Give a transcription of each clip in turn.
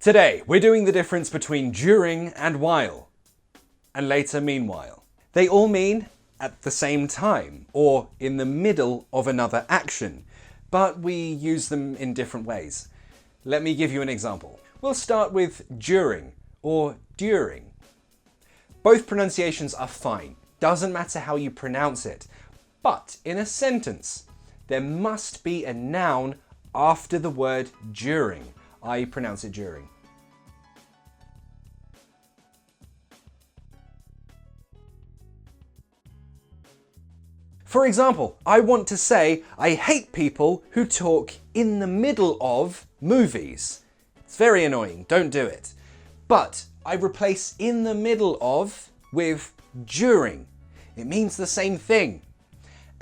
Today, we're doing the difference between during and while, and later meanwhile. They all mean at the same time, or in the middle of another action, but we use them in different ways. Let me give you an example. We'll start with during, or during. Both pronunciations are fine, doesn't matter how you pronounce it, but in a sentence, there must be a noun after the word during. I pronounce it during. For example, I want to say, I hate people who talk in the middle of movies. It's very annoying, don't do it. But I replace in the middle of with during. It means the same thing.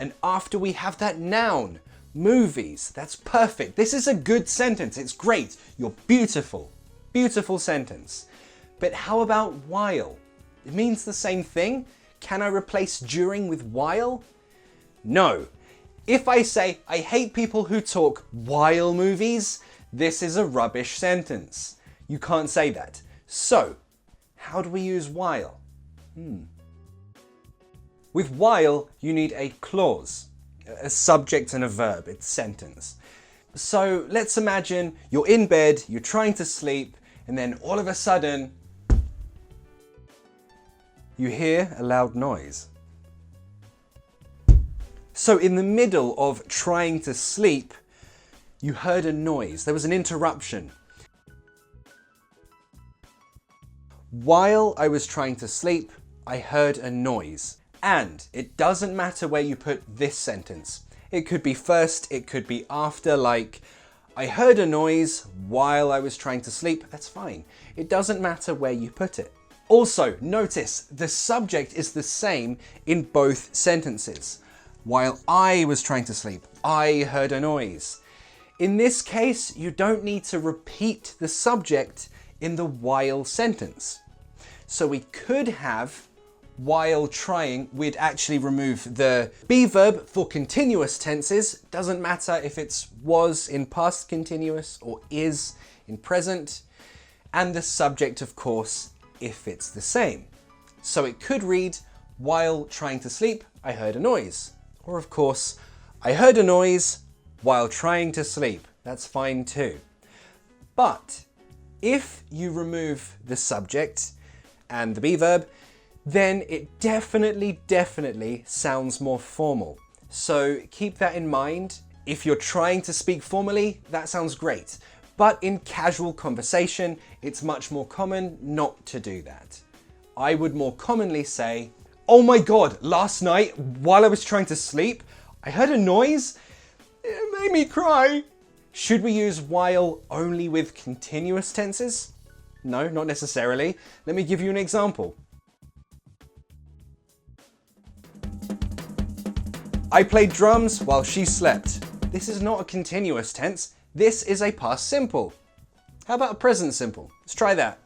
And after we have that noun, movies, that's perfect. This is a good sentence. It's great. You're beautiful. Beautiful sentence. But how about while? It means the same thing. Can I replace during with while? No. If I say, I hate people who talk while movies, this is a rubbish sentence. You can't say that. So, how do we use while? With while, you need a clause. A subject and a verb, it's sentence. So let's imagine you're in bed, you're trying to sleep, and then all of a sudden, you hear a loud noise. So in the middle of trying to sleep, you heard a noise. There was an interruption. While I was trying to sleep, I heard a noise. And it doesn't matter where you put this sentence. It could be first, it could be after, like, I heard a noise while I was trying to sleep. That's fine. It doesn't matter where you put it. Also, notice the subject is the same in both sentences. While I was trying to sleep, I heard a noise. In this case, you don't need to repeat the subject in the while sentence. So we could have while trying, we'd actually remove the be verb for continuous tenses. Doesn't matter if it's was in past continuous or is in present. And the subject, of course, if it's the same. So it could read, while trying to sleep, I heard a noise. Or of course, I heard a noise while trying to sleep. That's fine too. But if you remove the subject and the be verb, then it definitely sounds more formal. So keep that in mind. If you're trying to speak formally, that sounds great. But in casual conversation, it's much more common not to do that. I would more commonly say, oh my God, last night while I was trying to sleep, I heard a noise. It made me cry. Should we use while only with continuous tenses? No, not necessarily. Let me give you an example. I played drums while she slept. This is not a continuous tense. This is a past simple. How about a present simple? Let's try that.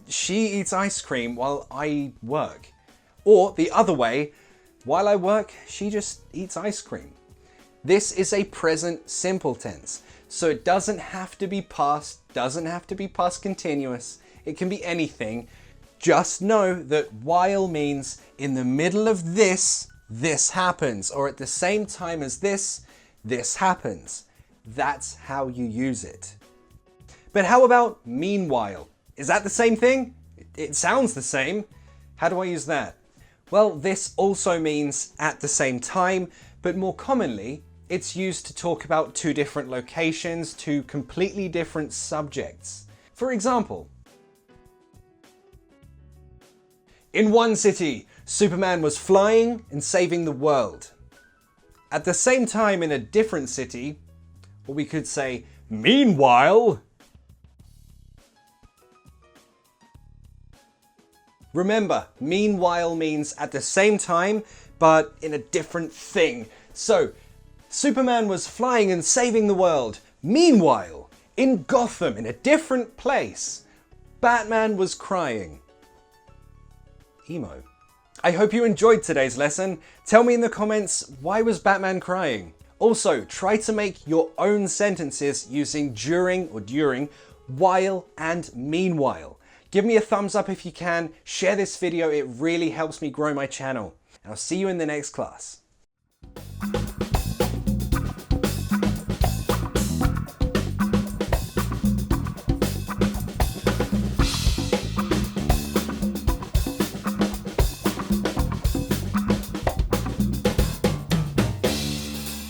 She eats ice cream while I work. Or the other way, while I work, she just eats ice cream. This is a present simple tense. So it doesn't have to be past, doesn't have to be past continuous. It can be anything. Just know that while means in the middle of this happens, or at the same time as this happens. That's how you use it. But how about meanwhile? Is that the same thing? It sounds the same. How do I use that? Well, this also means at the same time, but more commonly, it's used to talk about two different locations, two completely different subjects. For example, in one city, Superman was flying and saving the world. At the same time, in a different city, or we could say, meanwhile. Remember, meanwhile means at the same time, but in a different thing. So, Superman was flying and saving the world. Meanwhile, in Gotham, in a different place, Batman was crying. Emo. I hope you enjoyed today's lesson. Tell me in the comments, why was Batman crying? Also, try to make your own sentences using during or during, while, and meanwhile. Give me a thumbs up if you can, share this video, it really helps me grow my channel. And I'll see you in the next class.